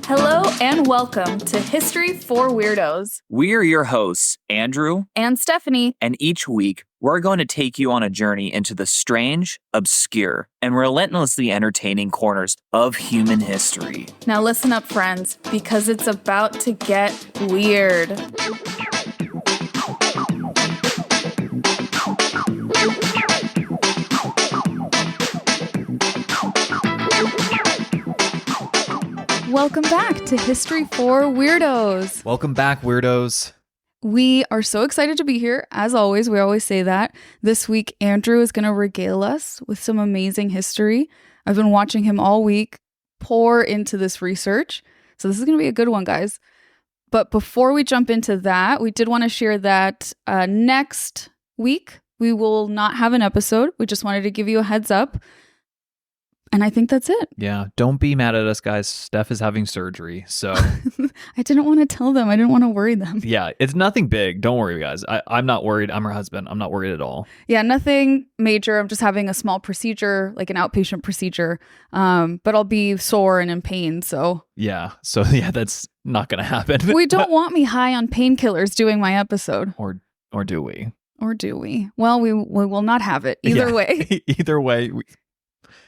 Hello and welcome to History for Weirdos. We're your hosts, Andrew and Stephanie. And each week, we're going to take you on a journey into the strange, obscure, and relentlessly entertaining corners of human history. Now listen up, friends, because it's about to get weird. Welcome back to History for Weirdos. Welcome back, weirdos. We are so excited to be here. As always, we always say that. This week, Andrew is going to regale us with some amazing history. I've been watching him all week pour into this research. So this is going to be a good one, guys. But before we jump into that, we did want to share that next week, we will not have an episode. We just wanted to give you a heads up. And I think that's it. Yeah, don't be mad at us, guys. Steph is having surgery, so... I didn't want to tell them. I didn't want to worry them. Yeah, it's nothing big. Don't worry, guys. I'm not worried. I'm her husband. I'm not worried at all. Yeah, nothing major. I'm just having a small procedure, like an outpatient procedure. But I'll be sore and in pain, so... Yeah, that's not going to happen. We don't want me high on painkillers doing my episode. Or do we? Or do we? Well, we will not have it. Either way. Either way...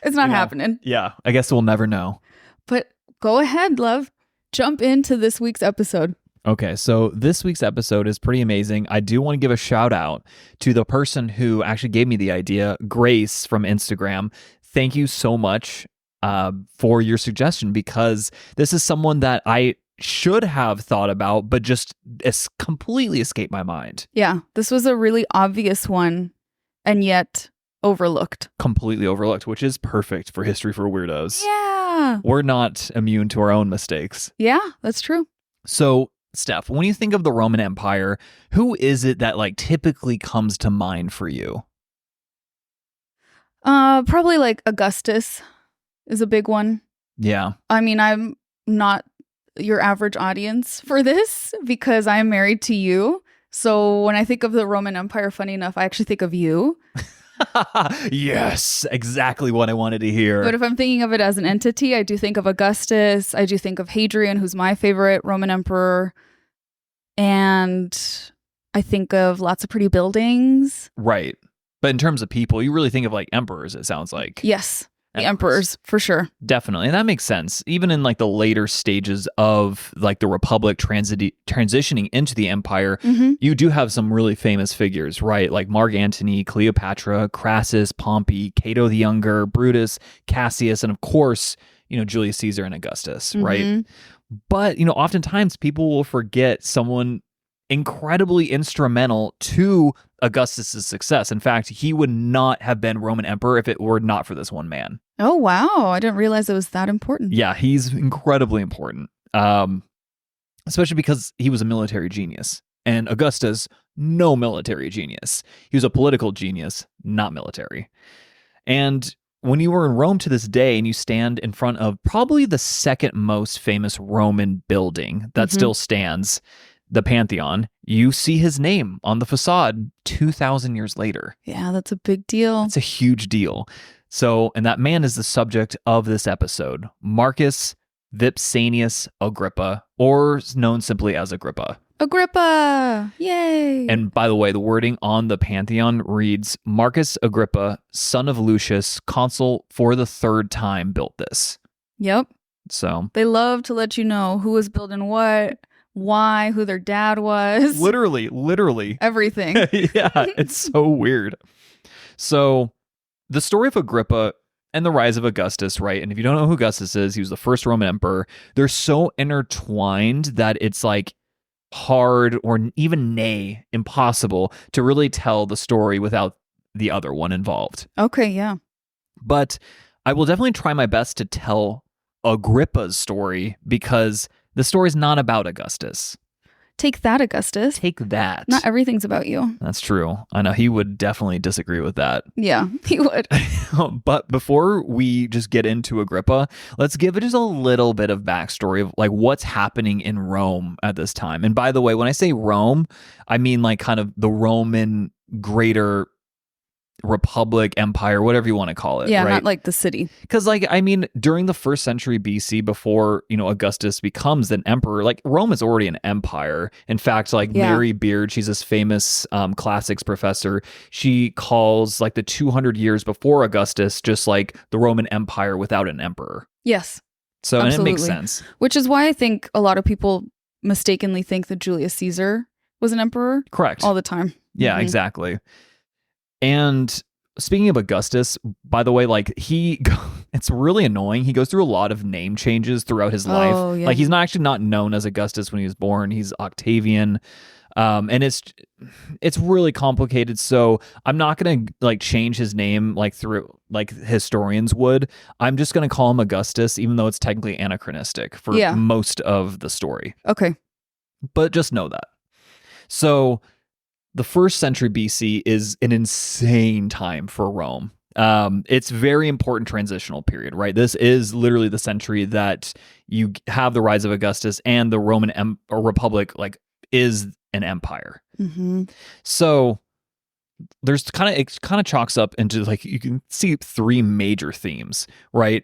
It's not happening. Yeah, I guess we'll never know. But go ahead, love. Jump into this week's episode. Okay, so this week's episode is pretty amazing. I do want to give a shout out to the person who actually gave me the idea, Grace from Instagram. Thank you so much for your suggestion, because this is someone that I should have thought about, but just completely escaped my mind. Yeah, this was a really obvious one, and yet... completely overlooked, which is perfect for History for Weirdos. Yeah. We're not immune to our own mistakes. Yeah, that's true. So, Steph, when you think of the Roman Empire, who is it that typically comes to mind for you? Probably Augustus is a big one. Yeah. I mean, I'm not your average audience for this because I am married to you. So when I think of the Roman Empire, funny enough, I actually think of you. Yes, exactly what I wanted to hear. But if I'm thinking of it as an entity, I do think of Augustus. I do think of Hadrian, who's my favorite Roman emperor. And I think of lots of pretty buildings. Right. But in terms of people, you really think of emperors, it sounds like. Yes. The emperors, for sure. Definitely. And that makes sense. Even in the later stages of the Republic transitioning into the empire, you do have some really famous figures, right? Like Mark Antony, Cleopatra, Crassus, Pompey, Cato the Younger, Brutus, Cassius, and of course, Julius Caesar and Augustus, right? But, oftentimes people will forget someone incredibly instrumental to Augustus's success. In fact, he would not have been Roman emperor if it were not for this one man. Oh, wow. I didn't realize it was that important. Yeah, he's incredibly important, especially because he was a military genius. And Augustus, no military genius. He was a political genius, not military. And when you were in Rome to this day and you stand in front of probably the second most famous Roman building that still stands, the Pantheon, you see his name on the facade 2,000 years later. Yeah, that's a big deal. It's a huge deal. So, and that man is the subject of this episode, Marcus Vipsanius Agrippa, or known simply as Agrippa. Agrippa! Yay! And by the way, the wording on the Pantheon reads, Marcus Agrippa, son of Lucius, consul for the third time, built this. Yep. So they love to let you know who was building what, why, who their dad was. Literally. Everything. Yeah, it's so weird. So the story of Agrippa and the rise of Augustus, right? And if you don't know who Augustus is, he was the first Roman emperor. They're so intertwined that it's hard or even impossible to really tell the story without the other one involved. Okay, yeah. But I will definitely try my best to tell Agrippa's story because the story's not about Augustus. Take that, Augustus. Take that. Not everything's about you. That's true. I know he would definitely disagree with that. Yeah, he would. But before we just get into Agrippa, let's give it just a little bit of backstory of what's happening in Rome at this time. And by the way, when I say Rome, I mean kind of the Roman greater republic, empire, whatever you want to call it. Yeah, right? not like the city. Because, like, I mean, during the 1st century BC, before, Augustus becomes an emperor, like, Rome is already an empire. In fact, like, Mary Beard, she's this famous classics professor. She calls, like, the 200 years before Augustus just like the Roman Empire without an emperor. Yes. So, absolutely. And it makes sense. Which is why I think a lot of people mistakenly think that Julius Caesar was an emperor. Correct. All the time. Yeah, exactly. And speaking of Augustus, by the way, like it's really annoying. He goes through a lot of name changes throughout his life. Yeah. Like he's not known as Augustus when he was born. He's Octavian. And it's really complicated. So I'm not going to like change his name like through like historians would. I'm just going to call him Augustus, even though it's technically anachronistic for most of the story. Okay. But just know that. So the 1st century BC is an insane time for Rome. It's very important transitional period, right? This is literally the century that you have the rise of Augustus and the Roman Republic like is an empire. Mm-hmm. So there's it kind of chalks up into like you can see 3 major themes, right?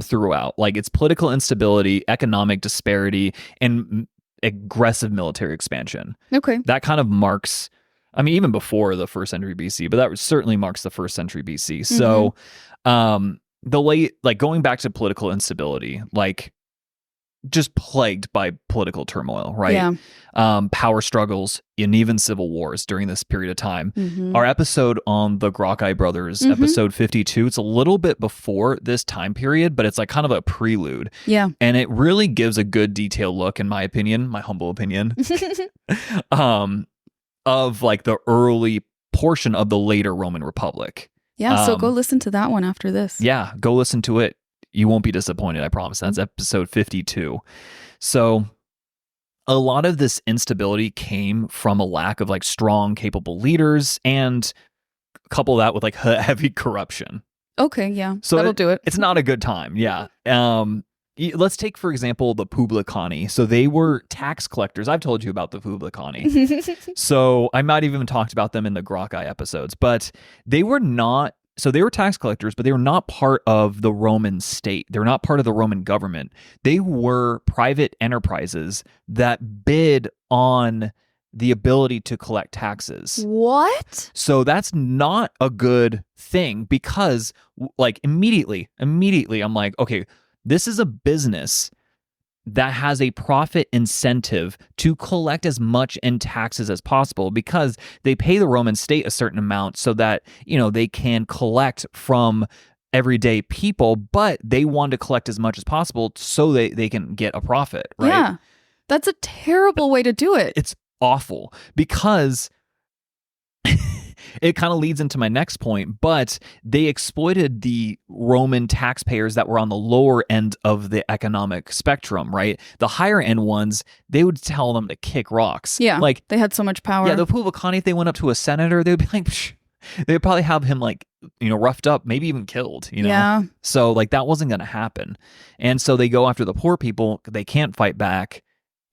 Throughout, like it's political instability, economic disparity, and aggressive military expansion. Okay, that kind of marks. I mean, even before the 1st century BC, but that certainly marks the 1st century BC. So, going back to political instability, like just plagued by political turmoil, right? Yeah. Power struggles and even civil wars during this period of time. Mm-hmm. Our episode on the Gracchi brothers, episode 52, it's a little bit before this time period, but it's like kind of a prelude. Yeah. And it really gives a good detailed look, in my opinion, my humble opinion. Of like the early portion of the later Roman Republic. Yeah, so go listen to that one after this. Yeah, go listen to it. You won't be disappointed, I promise. That's episode 52. So a lot of this instability came from a lack of like strong, capable leaders and couple that with like heavy corruption. Okay, yeah, so that'll do it. It's not a good time, yeah. Let's take, for example, the Publicani. So they were tax collectors. I've told you about the Publicani. So I might have even talked about them in the Gracchi episodes, but they were not, so they were tax collectors, but they were not part of the Roman state. They're not part of the Roman government. They were private enterprises that bid on the ability to collect taxes. What? So that's not a good thing because like immediately I'm like, okay, this is a business that has a profit incentive to collect as much in taxes as possible because they pay the Roman state a certain amount so that, they can collect from everyday people, but they want to collect as much as possible so they can get a profit, right? Yeah. That's a terrible way to do it. It's awful because it kind of leads into my next point, but they exploited the Roman taxpayers that were on the lower end of the economic spectrum, right? The higher end ones, they would tell them to kick rocks. Yeah, like they had so much power. Yeah, the Publicani, if they went up to a senator, they'd be like, they'd probably have him like, roughed up, maybe even killed, Yeah. So like that wasn't going to happen. And so they go after the poor people. They can't fight back.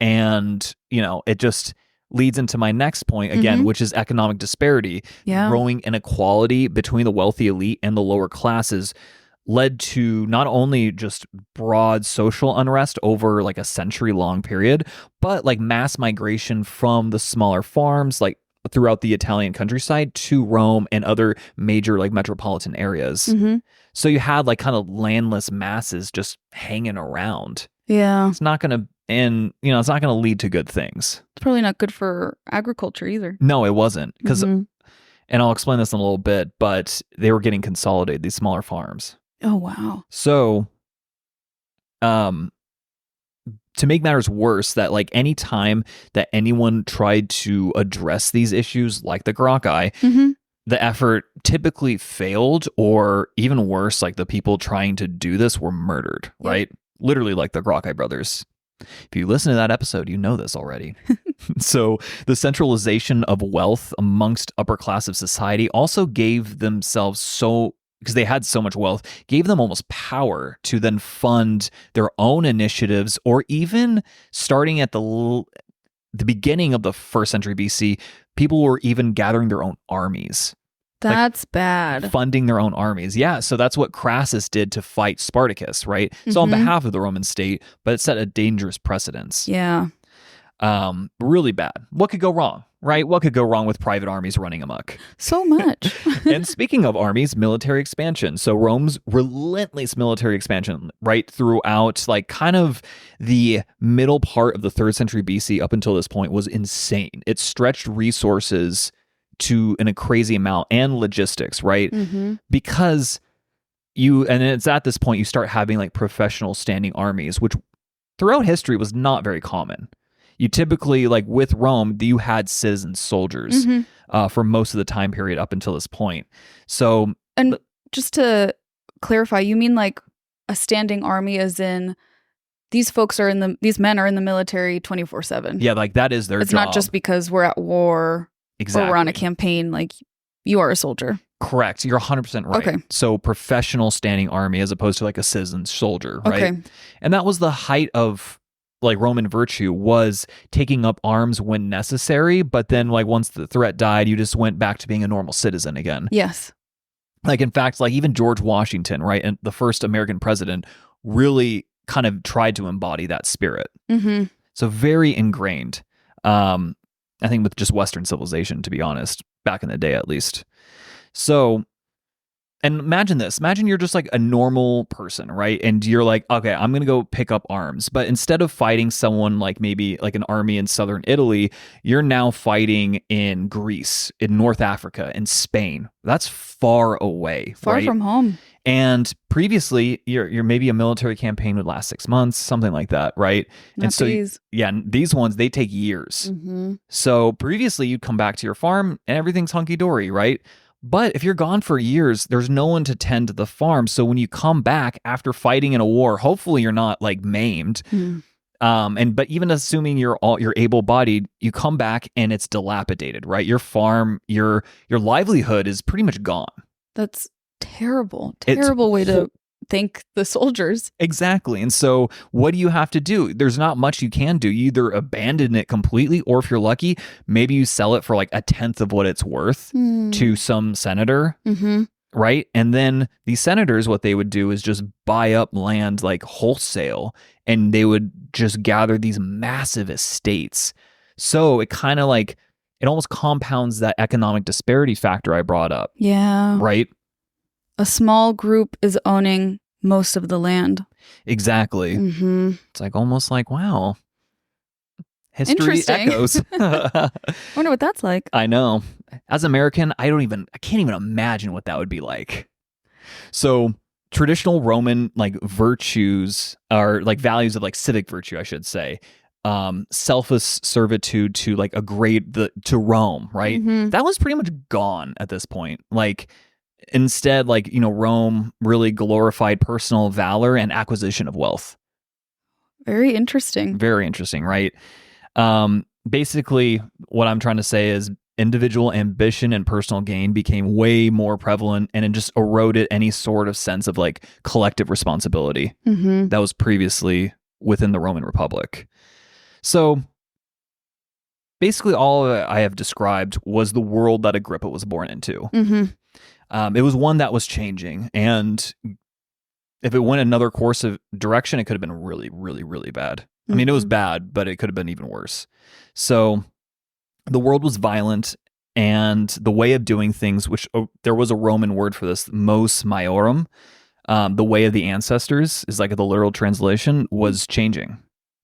And, it just leads into my next point again, which is economic disparity. Yeah. Growing inequality between the wealthy elite and the lower classes led to not only just broad social unrest over like a century-long period, but like mass migration from the smaller farms like throughout the Italian countryside to Rome and other major like metropolitan areas. Mm-hmm. So you had like kind of landless masses just hanging around. Yeah. It's not going to it's not going to lead to good things. It's probably not good for agriculture either. No, it wasn't. Because, and I'll explain this in a little bit, but they were getting consolidated, these smaller farms. Oh, wow. So, to make matters worse, that like any time that anyone tried to address these issues, like the Gracchi, the effort typically failed, or even worse, like the people trying to do this were murdered, right? Literally like the Gracchi brothers. If you listen to that episode, you know this already. So the centralization of wealth amongst upper class of society also gave themselves because they had so much wealth, gave them almost power to then fund their own initiatives, or even starting at the beginning of the 1st century BC, people were even gathering their own armies. That's bad. Funding their own armies. Yeah, so that's what Crassus did to fight Spartacus, right? So on behalf of the Roman state, but it set a dangerous precedence. Yeah. Really bad. What could go wrong, right? What could go wrong with private armies running amok? So much. And speaking of armies, military expansion. So Rome's relentless military expansion, right, throughout like kind of the middle part of the 3rd century BC up until this point was insane. It stretched resources to in a crazy amount and logistics, right? Because and it's at this point you start having like professional standing armies, which throughout history was not very common. You typically, like with Rome, you had citizen soldiers for most of the time period up until this point. So, and just to clarify, you mean like a standing army as in these men are in the military 24/7. Yeah, like that is their job. It's not just because we're at war. Exactly. Or we're on a campaign, like you are a soldier. Correct. You're 100% right. Okay. So professional standing army as opposed to like a citizen soldier, right? Okay. And that was the height of like Roman virtue, was taking up arms when necessary, but then like once the threat died, you just went back to being a normal citizen again. Yes. Like in fact, like even George Washington, right, and the first American president really kind of tried to embody that spirit. So very ingrained. I think with just Western civilization, to be honest, back in the day at least. So, and imagine this. Imagine you're just like a normal person, right? And you're like, okay, I'm going to go pick up arms. But instead of fighting someone like maybe like an army in southern Italy, you're now fighting in Greece, in North Africa, in Spain. That's far away. Far right? from home. And previously, your maybe a military campaign would last 6 months, something like that, right? Not and so, these. yeah, these ones, they take years. So previously, you'd come back to your farm and everything's hunky-dory, right? But if you're gone for years, there's no one to tend to the farm. So when you come back after fighting in a war, hopefully you're not like maimed. But even assuming you're able-bodied, you come back and it's dilapidated, right? Your farm, your livelihood is pretty much gone. That's terrible way to thank the soldiers. Exactly. And so what do you have to do? There's not much you can do. You either abandon it completely, or if you're lucky, maybe you sell it for like 1/10 of what it's worth to some senator, right? And then these senators, what they would do is just buy up land like wholesale, and they would just gather these massive estates. So it kind of like, it almost compounds that economic disparity factor I brought up. Yeah. Right? A small group is owning most of the land. Exactly. It's like almost like, wow, history echoes. I wonder what that's like. I know. As an American, I can't even imagine what that would be like. So traditional Roman like virtues are like values of like civic virtue, I should say. Selfless servitude to like to Rome, right? That was pretty much gone at this point. Like, instead, like, Rome really glorified personal valor and acquisition of wealth. Very interesting. Very interesting, right? Basically, what I'm trying to say is individual ambition and personal gain became way more prevalent, and it just eroded any sort of sense of like collective responsibility that was previously within the Roman Republic. So basically all I have described was the world that Agrippa was born into. It was one that was changing, and if it went another course of direction, it could have been really, really, really bad. I mean, it was bad, but it could have been even worse. So the world was violent, and the way of doing things, which there was a Roman word for this, mos maiorum, the way of the ancestors is like the literal translation, was changing.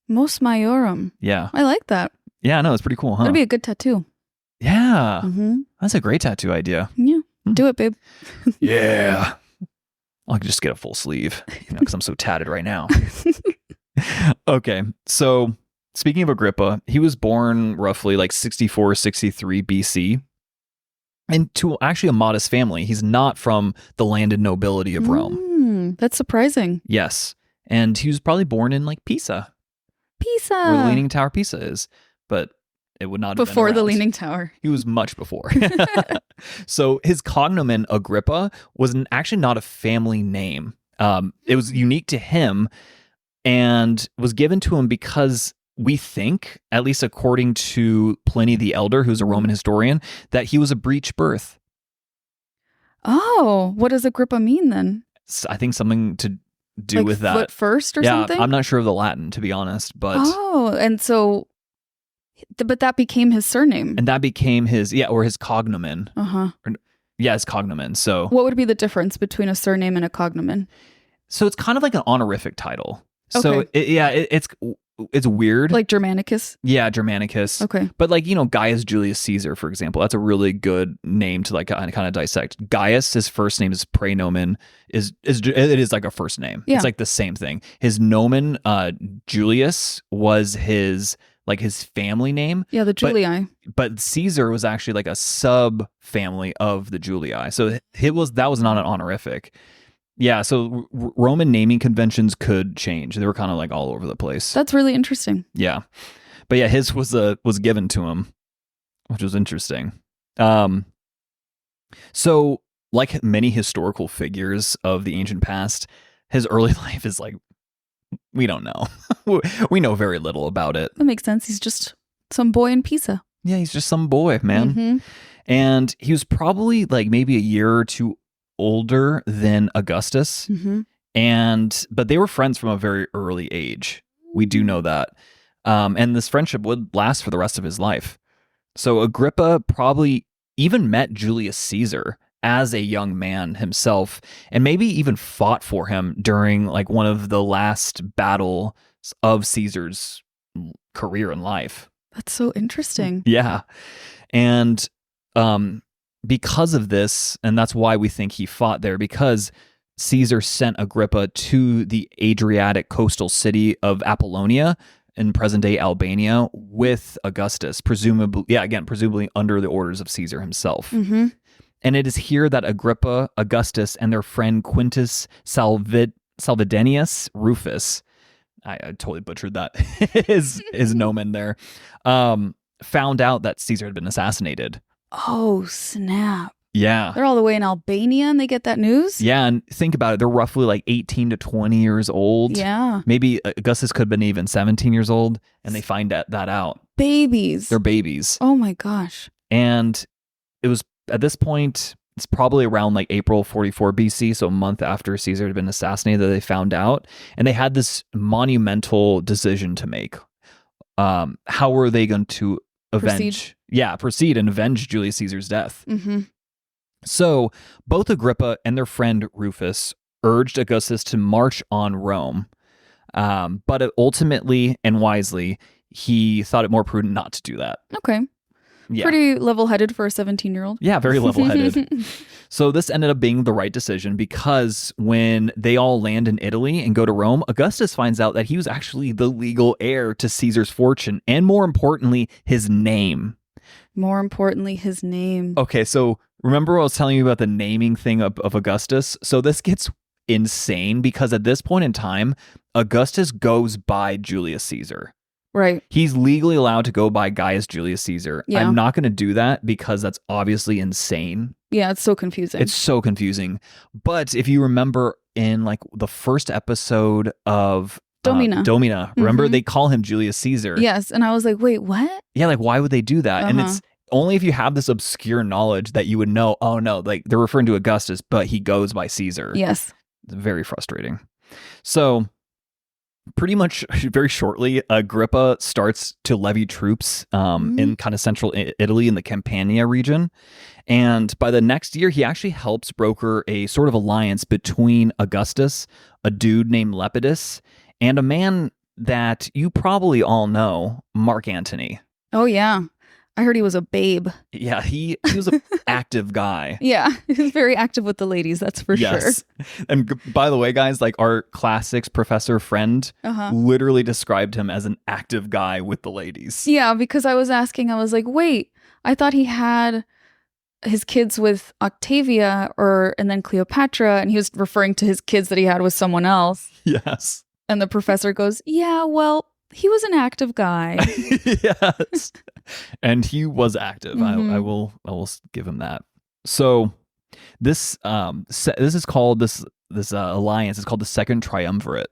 Mos maiorum. Yeah. I like that. Yeah, no, it's pretty cool, huh? That'd be a good tattoo. Yeah. That's a great tattoo idea. Yeah. Do it, babe. Yeah. I'll just get a full sleeve, because I'm so tatted right now. Okay. So speaking of Agrippa, he was born roughly like 64, 63 BC. And to actually a modest family. He's not from the landed nobility of Rome. That's surprising. Yes. And he was probably born in like Pisa. Where the Leaning Tower Pisa is. But it would not have before been the around. Leaning Tower. He was much before. So his cognomen Agrippa was actually not a family name. It was unique to him and was given to him because we think, at least according to Pliny the Elder, who's a Roman historian, that he was a breech birth. Oh, what does Agrippa mean then? I think something to do Like with that. foot first or something? I'm not sure of the Latin, to be honest, but Oh, and so, but that became his surname. and that became his or his cognomen. Uh-huh. His cognomen. So What would be the difference between a surname and a cognomen? so it's kind of like an honorific title. So Okay. it's weird. Like Germanicus? Yeah, Germanicus. Okay. But like, Gaius Julius Caesar, for example, that's a really good name to like kind of dissect. Gaius, his first name is praenomen, it is like a first name. Yeah. It's like the same thing. His nomen, Julius, was his family name. Yeah, the Julii. But Caesar was actually like a sub family of the Julii. So that was not an honorific. Yeah, so Roman naming conventions could change. They were kind of like all over the place. That's really interesting. Yeah. But yeah, his was given to him, which was interesting. So like many historical figures of the ancient past, his early life is like, we don't know. We know very little about it. That makes sense. He's just some boy in Pisa. Yeah, he's just some boy, man. Mm-hmm. And he was probably like maybe a year or two older than Augustus. Mm-hmm. But they were friends from a very early age. We do know that. And this friendship would last for the rest of his life. So Agrippa probably even met Julius Caesar as a young man himself, and maybe even fought for him during like one of the last battles of Caesar's career and life. That's so interesting. Yeah. And because of this, and that's why we think he fought there, because Caesar sent Agrippa to the Adriatic coastal city of Apollonia in present-day Albania with Augustus, presumably under the orders of Caesar himself. Mm-hmm. And it is here that Agrippa, Augustus, and their friend Quintus Salvidenius Rufus, I totally butchered that, his nomen there, found out that Caesar had been assassinated. Oh, snap. Yeah. They're all the way in Albania and they get that news? Yeah, and think about it. They're roughly like 18 to 20 years old. Yeah. Maybe Augustus could have been even 17 years old, and they find that out. Babies. They're babies. Oh my gosh. And it was at this point, it's probably around like April 44 BC, so a month after Caesar had been assassinated, that they found out. And they had this monumental decision to make. How were they going to proceed and avenge Julius Caesar's death? Mm-hmm. So both Agrippa and their friend Rufus urged Augustus to march on Rome. But ultimately and wisely, he thought it more prudent not to do that. Okay. Yeah. Pretty level-headed for a 17-year-old. Yeah, very level-headed. So this ended up being the right decision, because when they all land in Italy and go to Rome, Augustus finds out that he was actually the legal heir to Caesar's fortune, and more importantly, his name. More importantly, his name. Okay, so remember I was telling you about the naming thing of Augustus? So this gets insane, because at this point in time, Augustus goes by Julius Caesar. Right. He's legally allowed to go by Gaius Julius Caesar. Yeah. I'm not going to do that because that's obviously insane. Yeah, it's so confusing. It's so confusing. But if you remember in like the first episode of Domina, remember they call him Julius Caesar. Yes, and I was like, wait, what? Yeah, like why would they do that? And it's only if you have this obscure knowledge that you would know, oh no, like they're referring to Augustus, but he goes by Caesar. Yes. It's very frustrating. So pretty much very shortly, Agrippa starts to levy troops in kind of central Italy in the Campania region. And by the next year, he actually helps broker a sort of alliance between Augustus, a dude named Lepidus, and a man that you probably all know, Mark Antony. Oh, yeah. I heard he was a babe. Yeah, he was an active guy. Yeah, he was very active with the ladies, that's for sure. And by the way, guys, like our classics professor friend literally described him as an active guy with the ladies. Yeah, because I was like, wait, I thought he had his kids with Octavia and then Cleopatra, and he was referring to his kids that he had with someone else. Yes. And the professor goes, yeah, well, he was an active guy. Yes. And he was active. I will give him that. So this is called this alliance is called the Second Triumvirate.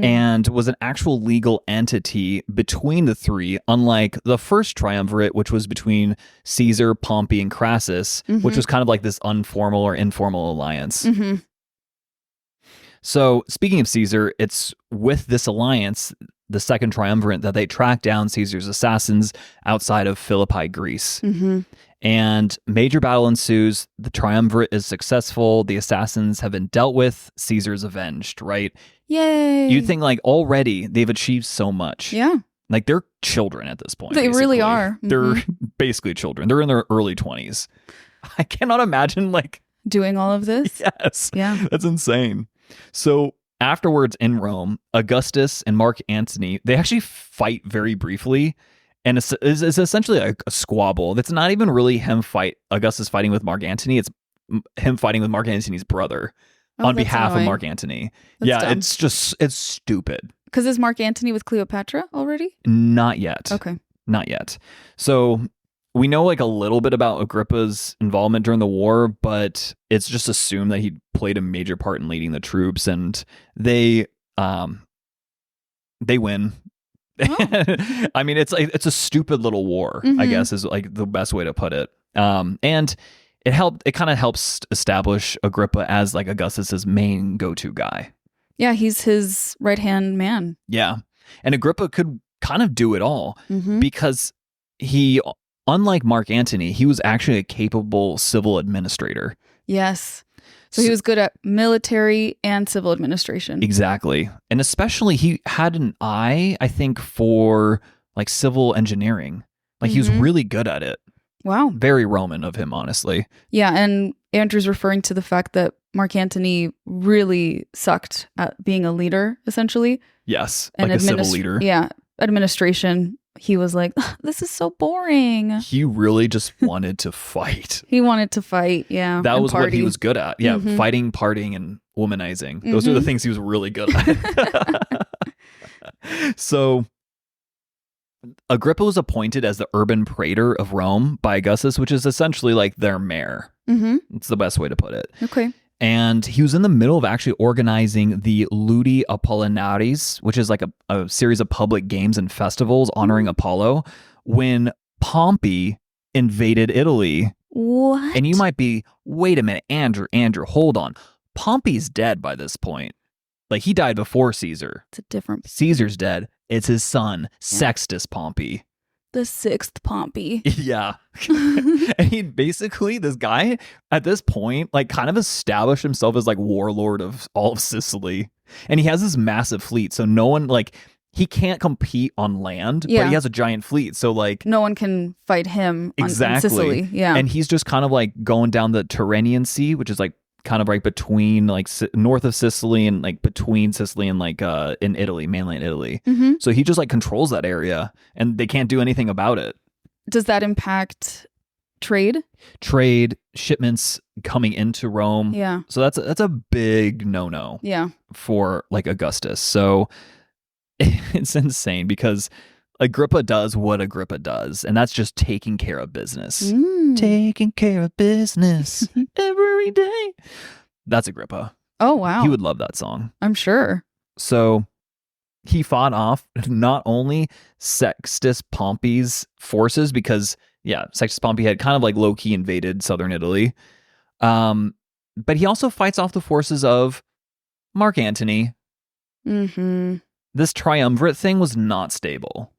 and was an actual legal entity between the three, unlike the first triumvirate, which was between Caesar, Pompey, and Crassus, which was kind of like this informal or informal alliance. So, speaking of Caesar, it's with this alliance, the second triumvirate, that they track down Caesar's assassins outside of Philippi, Greece. And major battle ensues. The triumvirate is successful. The assassins have been dealt with. Caesar's avenged, right? Yay. You'd think like already they've achieved so much. Yeah. Like they're children at this point. They really are. They're basically children. They're in their early 20s. I cannot imagine like doing all of this. Yes. Yeah. That's insane. So afterwards in Rome, Augustus and Mark Antony, they actually fight very briefly. And it's essentially a squabble. That's not even really Augustus fighting with Mark Antony. It's him fighting with Mark Antony's brother on behalf of Mark Antony. That's dumb. It's stupid. Because is Mark Antony with Cleopatra already? Not yet. Okay. Not yet. So we know like a little bit about Agrippa's involvement during the war, but it's just assumed that he played a major part in leading the troops, and they win. Oh. I mean, it's a stupid little war, I guess is like the best way to put it. And it kind of helps establish Agrippa as like Augustus's main go-to guy. Yeah, he's his right-hand man. Yeah. And Agrippa could kind of do it all because he, unlike Mark Antony, he was actually a capable civil administrator. Yes. So he was good at military and civil administration. Exactly. And especially he had an eye, I think, for like civil engineering. Like he was really good at it. Wow. Very Roman of him, honestly. Yeah. And Andrew's referring to the fact that Mark Antony really sucked at being a leader, essentially. Yes. And like a civil leader. Yeah. Administration. He was like, this is so boring. He really just wanted to fight. He wanted to fight, yeah. That was what he was good at. Yeah, fighting, partying, and womanizing. Those are the things he was really good at. So, Agrippa was appointed as the urban praetor of Rome by Augustus, which is essentially like their mayor. It's the best way to put it. Okay. And he was in the middle of actually organizing the Ludi Apollinaris, which is like a series of public games and festivals honoring Apollo, when Pompey invaded Italy. What? And you might be, wait a minute, Andrew, hold on. Pompey's dead by this point. Like he died before Caesar. It's a different... Caesar's dead. It's his son, Sextus Pompey. The sixth Pompey. Yeah. And he basically, this guy at this point, like kind of established himself as like warlord of all of Sicily. And he has this massive fleet. So no one, like, he can't compete on land, but he has a giant fleet. So like no one can fight him on exactly. Sicily. Yeah. And he's just kind of like going down the Tyrrhenian Sea, which is like kind of right between like north of Sicily and like between Sicily and like in Italy, mainland Italy. So he just like controls that area and they can't do anything about it. Does that impact trade? Trade, shipments coming into Rome. Yeah. So that's a big no-no. Yeah. For like Augustus. So it's insane because Agrippa does what Agrippa does, and that's just taking care of business. Taking care of business every day. That's Agrippa. Oh, wow. He would love that song. I'm sure. So he fought off not only Sextus Pompey's forces, because, Sextus Pompey had kind of like low-key invaded southern Italy, but he also fights off the forces of Mark Antony. This triumvirate thing was not stable.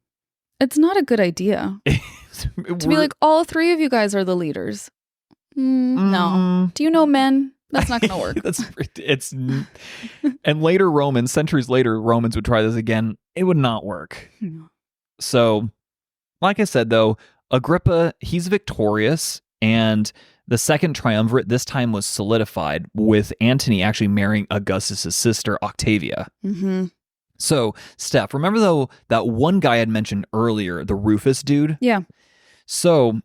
It's not a good idea. To be like, all three of you guys are the leaders. No. Do you know men? That's not going to work. And later centuries later, Romans would try this again. It would not work. So, like I said, though, Agrippa, he's victorious. And the second triumvirate this time was solidified with Antony actually marrying Augustus' sister, Octavia. So, Steph, remember though that one guy I had mentioned earlier, the Rufus dude? Yeah. So,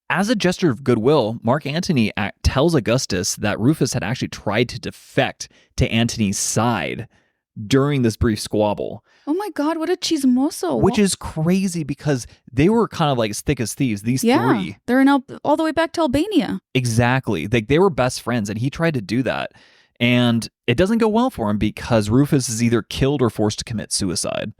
as a gesture of goodwill, Mark Antony tells Augustus that Rufus had actually tried to defect to Antony's side during this brief squabble. Oh my God, what a chismoso. Which is crazy because they were kind of like as thick as thieves, these three. They're all the way back to Albania. Exactly. Like they were best friends and he tried to do that. And it doesn't go well for him because Rufus is either killed or forced to commit suicide.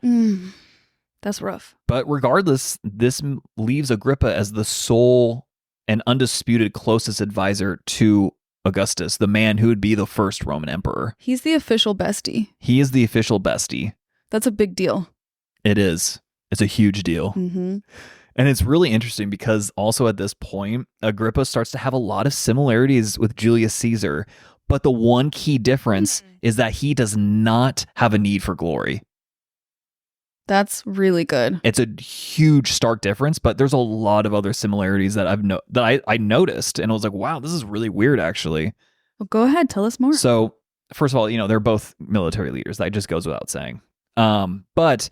That's rough. But regardless, this leaves Agrippa as the sole and undisputed closest advisor to Augustus, the man who would be the first Roman emperor. He's the official bestie. He is the official bestie. That's a big deal. It is. It's a huge deal. Mm-hmm. And it's really interesting because also at this point, Agrippa starts to have a lot of similarities with Julius Caesar. But the one key difference is that he does not have a need for glory. That's really good. It's a huge, stark difference, but there's a lot of other similarities that I noticed, and I was like, wow, this is really weird, actually. Well, go ahead, tell us more. So, first of all, they're both military leaders. That just goes without saying. But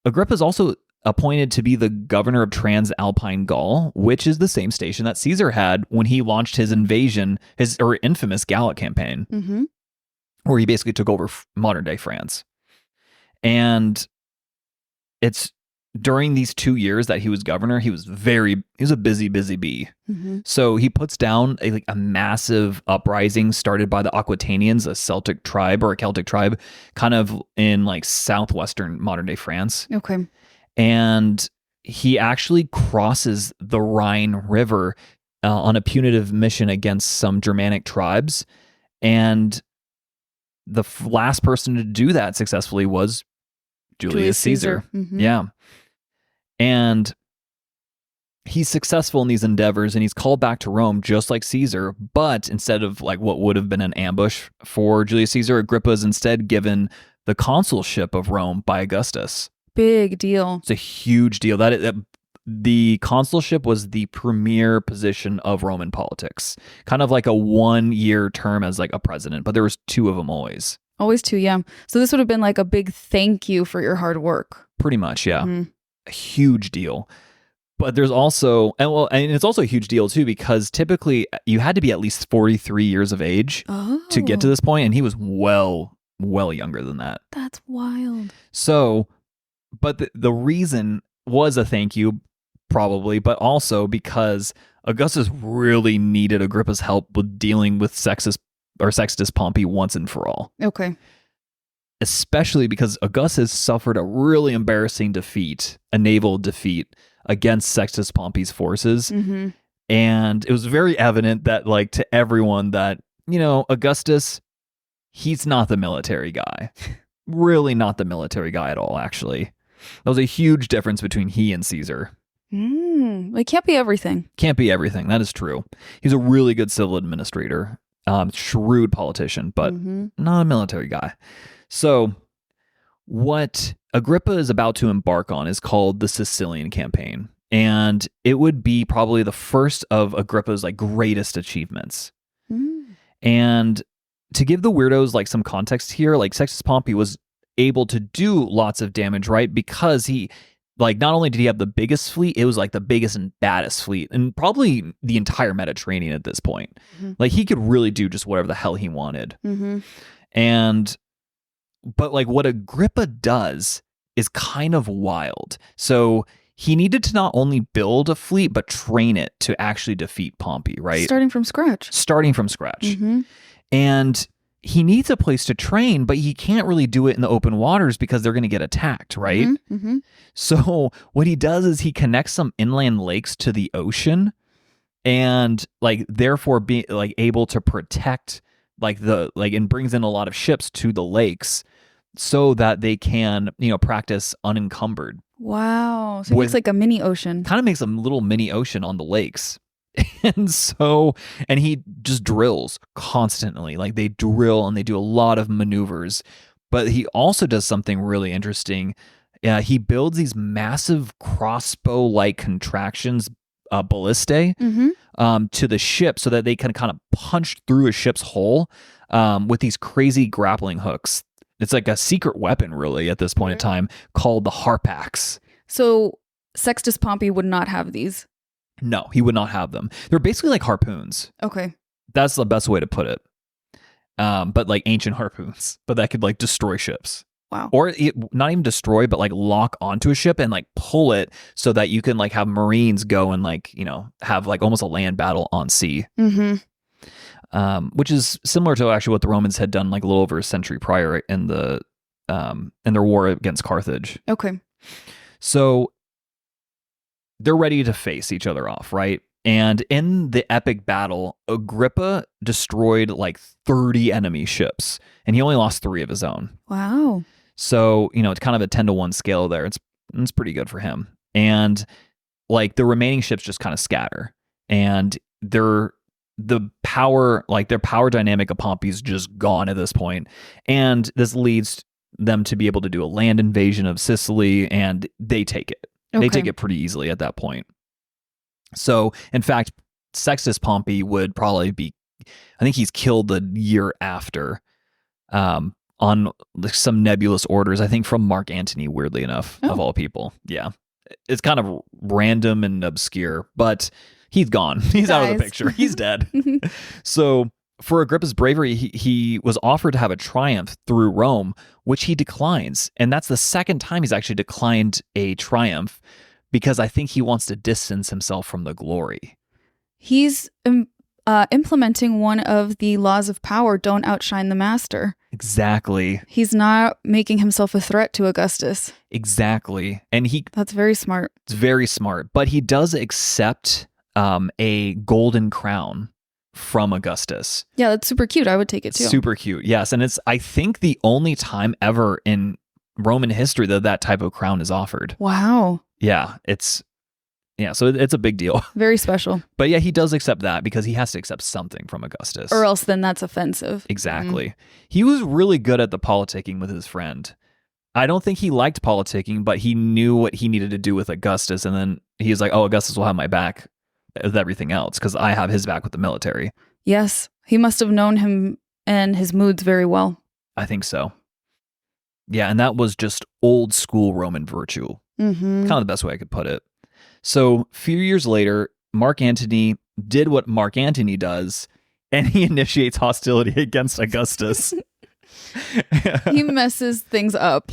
Agrippa is also appointed to be the governor of Transalpine Gaul, which is the same station that Caesar had when he launched his invasion, his infamous Gallic campaign, where he basically took over modern-day France. And it's during these 2 years that he was governor, he was a busy bee. So he puts down a massive uprising started by the Aquitanians, a Celtic tribe or a Celtic tribe, kind of in southwestern modern day France. Okay. And he actually crosses the Rhine River on a punitive mission against some Germanic tribes. And the last person to do that successfully was Julius Caesar. Yeah. And he's successful in these endeavors and he's called back to Rome just like Caesar, but instead of what would have been an ambush for Julius Caesar, Agrippa is instead given the consulship of Rome by Augustus. Big deal. It's a huge deal. The consulship was the premier position of Roman politics, kind of like a 1-year term as a president, but there was 2 of them always. Always 2, yeah. So this would have been a big thank you for your hard work. Pretty much, yeah. A huge deal. But there's also, and it's also a huge deal too, because typically you had to be at least 43 years of age to get to this point, and he was well younger than that. That's wild. So, but the reason was a thank you, probably, but also because Augustus really needed Agrippa's help with dealing with Sextus Pompey once and for all. Okay. Especially because Augustus suffered a really embarrassing defeat, a naval defeat against Sextus Pompey's forces. And it was very evident that to everyone that, Augustus, he's not the military guy. Really not the military guy at all, actually. That was a huge difference between he and Caesar. It can't be everything. Can't be everything. That is true. He's a really good civil administrator, shrewd politician, but not a military guy. So what Agrippa is about to embark on is called the Sicilian campaign. And it would be probably the first of Agrippa's greatest achievements. And to give the weirdos some context here, Sextus Pompey was able to do lots of damage, right? Because he not only did he have the biggest fleet, it was the biggest and baddest fleet and probably the entire Mediterranean at this point. He could really do just whatever the hell he wanted. But what Agrippa does is kind of wild. So he needed to not only build a fleet, but train it to actually defeat Pompey, right? Starting from scratch. And he needs a place to train, but he can't really do it in the open waters because they're going to get attacked, right? So what he does is he connects some inland lakes to the ocean and therefore be able to protect and brings in a lot of ships to the lakes so that they can, practice unencumbered. Wow. So it's a mini ocean. Kind of makes a little mini ocean on the lakes. And he just drills constantly. They drill and they do a lot of maneuvers. But he also does something really interesting. He builds these massive crossbow-like contractions, ballistae, to the ship so that they can kind of punch through a ship's hull with these crazy grappling hooks. It's a secret weapon, really, at this point in time, called the harpax. So Sextus Pompey would not have these? No, he would not have them. They're basically harpoons. Okay. That's the best way to put it. But ancient harpoons, but that could destroy ships. Wow. Or not even destroy, but lock onto a ship and pull it so that you can have Marines go and have almost a land battle on sea. which is similar to actually what the Romans had done like a little over a century prior in their war against Carthage. Okay. So they're ready to face each other off, right? And in the epic battle, Agrippa destroyed like 30 enemy ships, and he only lost 3 of his own. Wow. So, it's kind of a 10-to-1 scale there. It's pretty good for him. And like the remaining ships just kind of scatter, and their power dynamic of Pompey is just gone at this point. And this leads them to be able to do a land invasion of Sicily, and they take it. Okay. They take it pretty easily at that point. So, in fact, Sextus Pompey would probably be, I think he's killed the year after on some nebulous orders, I think from Mark Antony, weirdly enough, of all people. Yeah. It's kind of random and obscure, but he's gone. He's out of the picture. He's dead. So, for Agrippa's bravery, he was offered to have a triumph through Rome, which he declines. And that's the second time he's actually declined a triumph, because I think he wants to distance himself from the glory. He's implementing one of the laws of power: don't outshine the master. Exactly. He's not making himself a threat to Augustus. Exactly. And that's very smart. It's very smart. But he does accept a golden crown from Augustus. Yeah, that's super cute. I would take it too. Super cute. Yes. And it's, I think, the only time ever in Roman history that type of crown is offered. Wow. Yeah. So it's a big deal. Very special. But yeah, he does accept that because he has to accept something from Augustus. Or else then that's offensive. Exactly. He was really good at the politicking with his friend. I don't think he liked politicking, but he knew what he needed to do with Augustus. And then he's like, oh, Augustus will have my back with everything else because I have his back with the military. Yes. He must have known him and his moods very well. I think so. Yeah, and that was just old school Roman virtue. Kind of the best way I could put it. So a few years later, Mark Antony did what Mark Antony does, and he initiates hostility against Augustus. He messes things up.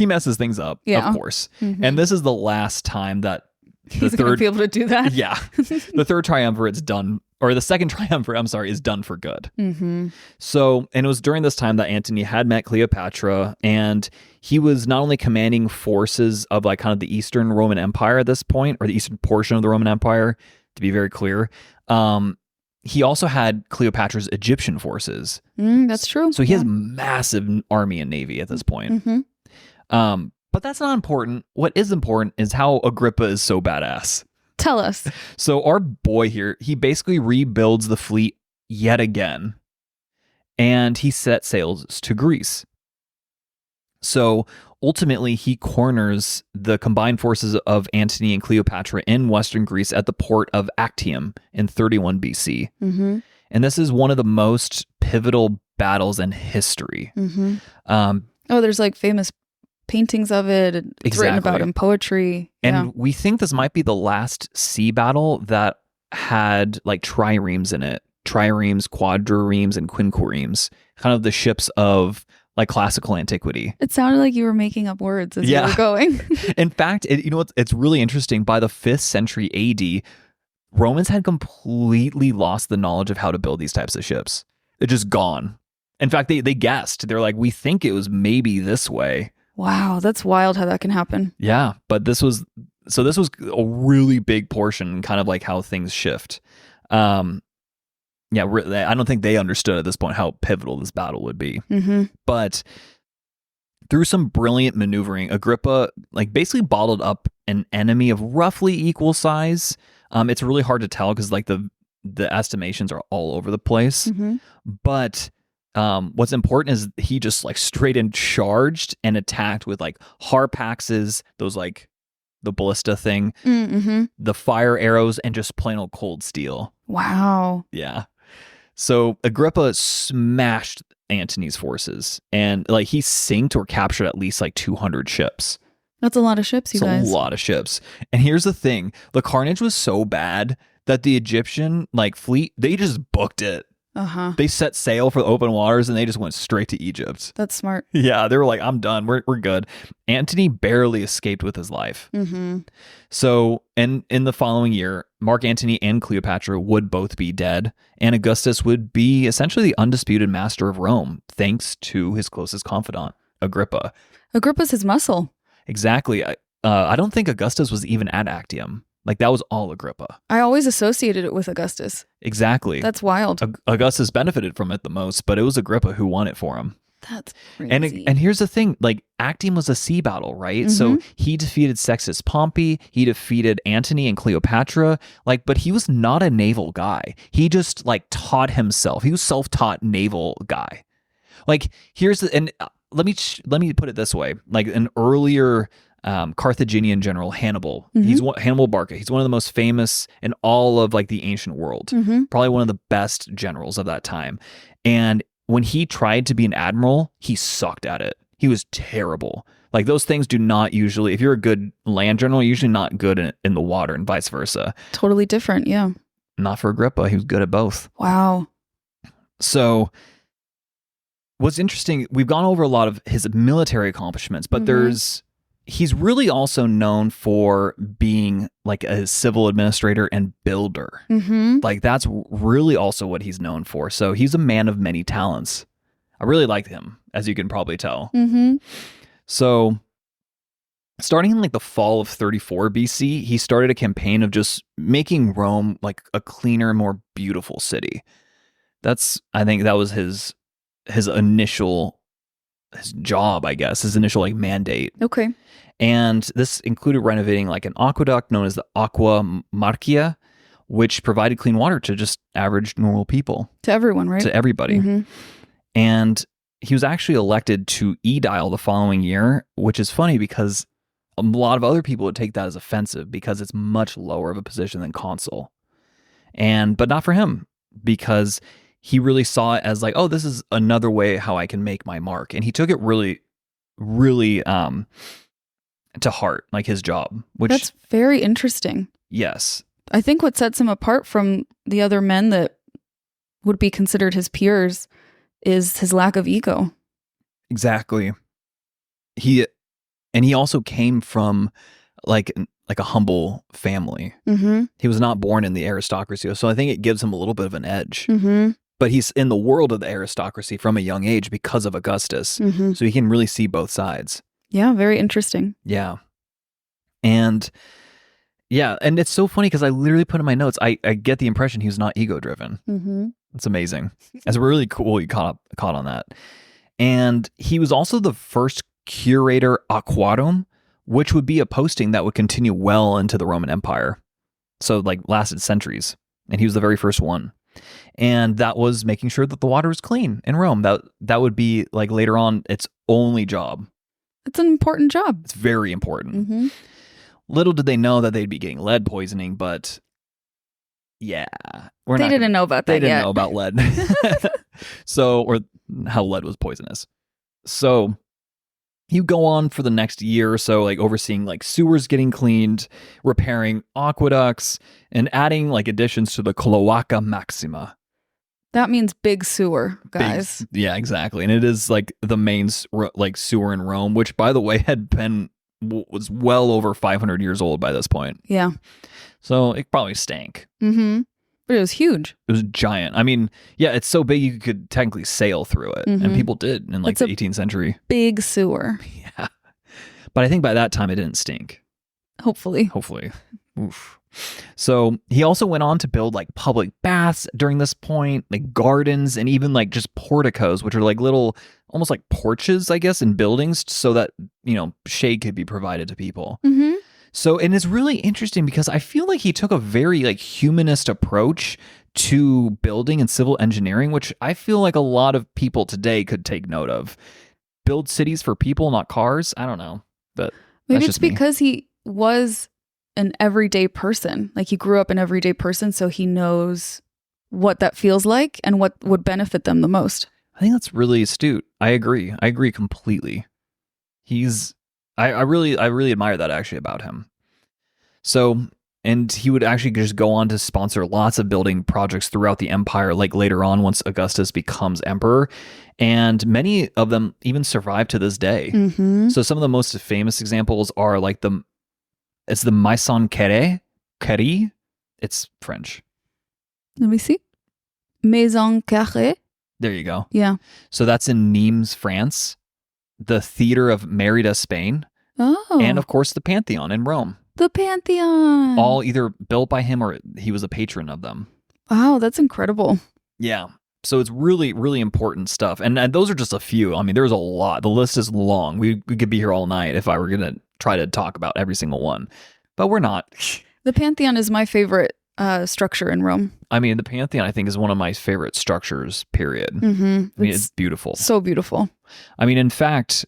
Yeah. Of course. And this is the last time that he's going to be able to do that. Yeah. The third triumvirate's done, or the second triumvirate, I'm sorry, is done for good. So, and it was during this time that Antony had met Cleopatra, and he was not only commanding forces of like kind of the Eastern Roman Empire at this point, or the Eastern portion of the Roman Empire, to be very clear. He also had Cleopatra's Egyptian forces. That's true. So he has massive army and navy at this point. But that's not important. What is important is how Agrippa is so badass. Tell us. So our boy here, he basically rebuilds the fleet yet again, and he set sails to Greece. So ultimately, he corners the combined forces of Antony and Cleopatra in Western Greece at the port of Actium in 31 BC. And this is one of the most pivotal battles in history. There's like famous paintings of it. It's written about in poetry. And we think this might be the last sea battle that had like triremes in it. Triremes, quadriremes, and quinquiremes. Kind of the ships of like classical antiquity. It sounded like you were making up words as you were going. In fact, it's really interesting. By the 5th century AD, Romans had completely lost the knowledge of how to build these types of ships. They're just gone. In fact, they guessed. They're like, we think it was maybe this way. Wow, that's wild how that can happen. Yeah, but this was a really big portion, kind of like how things shift. I don't think they understood at this point how pivotal this battle would be. But through some brilliant maneuvering, Agrippa like basically bottled up an enemy of roughly equal size. It's really hard to tell because like the estimations are all over the place. But what's important is he just like straight in charged and attacked with like harpaxes, those like the ballista thing, the fire arrows, and just plain old cold steel. Wow. Yeah. So Agrippa smashed Antony's forces, and like he sank or captured at least like 200 ships. That's a lot of ships, you guys. A lot of ships. And here's the thing. The carnage was so bad that the Egyptian like fleet, they just booked it. They set sail for the open waters and they just went straight to Egypt. That's smart. Yeah, they were like, I'm done. We're good. Antony barely escaped with his life. So, and in the following year, Mark Antony and Cleopatra would both be dead, and Augustus would be essentially the undisputed master of Rome, thanks to his closest confidant, Agrippa. Agrippa's his muscle. Exactly. I don't think Augustus was even at Actium. Like, that was all Agrippa. I always associated it with Augustus. Exactly. That's wild. Augustus benefited from it the most, but it was Agrippa who won it for him. That's crazy. And here's the thing, like, Actium was a sea battle, right? So he defeated Sextus Pompey, he defeated Antony and Cleopatra, like, but he was not a naval guy. He just, like, taught himself. He was self-taught naval guy. Like, let me put it this way, like, an earlier Carthaginian general, Hannibal. Hannibal Barca. He's one of the most famous in all of, like, the ancient world. Probably one of the best generals of that time. And when he tried to be an admiral, he sucked at it. He was terrible. Like, those things do not usually, if you're a good land general, you're usually not good in the water, and vice versa. Totally different, yeah. Not for Agrippa. He was good at both. Wow. So what's interesting, we've gone over a lot of his military accomplishments, but he's really also known for being, like, a civil administrator and builder. Like, that's really also what he's known for. So he's a man of many talents. I really like him, as you can probably tell. So starting in, like, the fall of 34 BC, he started a campaign of just making Rome, like, a cleaner, more beautiful city. I think that was his initial, his job, I guess, his initial, like, mandate. Okay. And this included renovating, like, an aqueduct known as the Aqua Marcia, which provided clean water to just average normal people. To everyone, right? To everybody. And he was actually elected to aedile the following year, which is funny because a lot of other people would take that as offensive because it's much lower of a position than consul. But not for him, because he really saw it as, like, oh, this is another way how I can make my mark. And he took it really, really to heart, like his job. That's very interesting. Yes. I think what sets him apart from the other men that would be considered his peers is his lack of ego. Exactly. He also came from, like a humble family. He was not born in the aristocracy, so I think it gives him a little bit of an edge. But he's in the world of the aristocracy from a young age because of Augustus, so he can really see both sides. Yeah, very interesting. Yeah. And it's so funny because I literally put in my notes, I get the impression he was not ego-driven. It's amazing. It's really cool you caught on that. And he was also the first curator aquarum, which would be a posting that would continue well into the Roman Empire. So, like, lasted centuries. And he was the very first one. And that was making sure that the water was clean in Rome. That would be, like, later on its only job. It's an important job. It's very important. Little did they know that they'd be getting lead poisoning, but yeah. They didn't know about that yet. They didn't know about lead. Or how lead was poisonous. So you go on for the next year or so, like, overseeing, like, sewers getting cleaned, repairing aqueducts, and adding, like, additions to the Cloaca Maxima. That means big sewer, guys. Yeah, exactly. And it is, like, the main, like, sewer in Rome, which, by the way, was well over 500 years old by this point. Yeah. So it probably stank. But it was huge. It was giant. I mean, yeah, it's so big you could technically sail through it. And people did in, like, the 18th century. Big sewer. Yeah. But I think by that time it didn't stink. Hopefully. Oof. So he also went on to build, like, public baths during this point, like gardens, and even, like, just porticos, which are, like, little, almost like porches, I guess, in buildings, so that, you know, shade could be provided to people. So, and it's really interesting because I feel like he took a very, like, humanist approach to building and civil engineering, which I feel like a lot of people today could take note of. Build cities for people, not cars. I don't know, but maybe it's because he was an everyday person. Like, he grew up an everyday person, so he knows what that feels like and what would benefit them the most. I think that's really astute. I agree completely. I really admire that, actually, about him. So And he would actually just go on to sponsor lots of building projects throughout the empire, like later on once Augustus becomes emperor. And many of them even survive to this day. Mm-hmm. So some of the most famous examples are like it's the Maison Carré. It's French. Let me see. Maison Carré. There you go. Yeah. So that's in Nimes, France. The Theater of Merida, Spain. Oh. And of course the Pantheon in Rome. The Pantheon. All either built by him or he was a patron of them. Wow, that's incredible. Yeah. So it's really, really important stuff. And those are just a few. I mean, there's a lot. The list is long. We could be here all night if I were going to try to talk about every single one. But we're not. The Pantheon is my favorite structure in Rome. I mean, the Pantheon, I think, is one of my favorite structures, period. Mm-hmm. I mean, it's beautiful. So beautiful. I mean, in fact,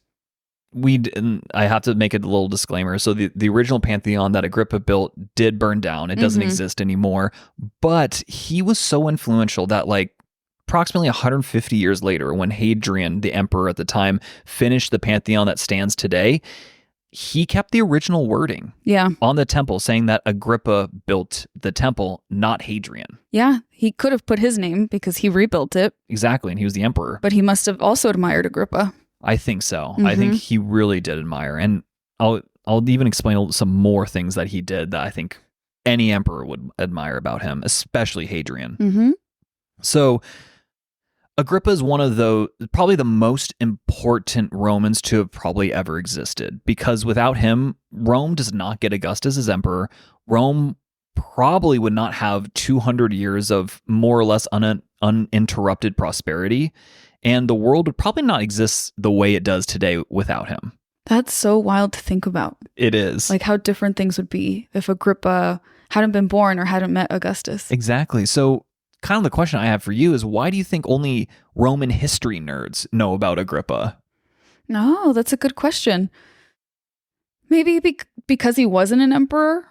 I have to make a little disclaimer. So the original Pantheon that Agrippa built did burn down. It doesn't exist anymore. But he was so influential that like approximately 150 years later, when Hadrian, the emperor at the time, finished the Pantheon that stands today, he kept the original wording on the temple saying that Agrippa built the temple, not Hadrian. Yeah, he could have put his name because he rebuilt it. Exactly, and he was the emperor. But he must have also admired Agrippa. I think so. I think he really did admire. And I'll even explain some more things that he did that I think any emperor would admire about him, especially Hadrian. Mm-hmm. So Agrippa is one of probably the most important Romans to have probably ever existed, because without him, Rome does not get Augustus as emperor. Rome probably would not have 200 years of more or less uninterrupted prosperity. And the world would probably not exist the way it does today without him. That's so wild to think about. It is. Like how different things would be if Agrippa hadn't been born or hadn't met Augustus. Exactly. So kind of the question I have for you is, why do you think only Roman history nerds know about Agrippa? No, that's a good question. Maybe because he wasn't an emperor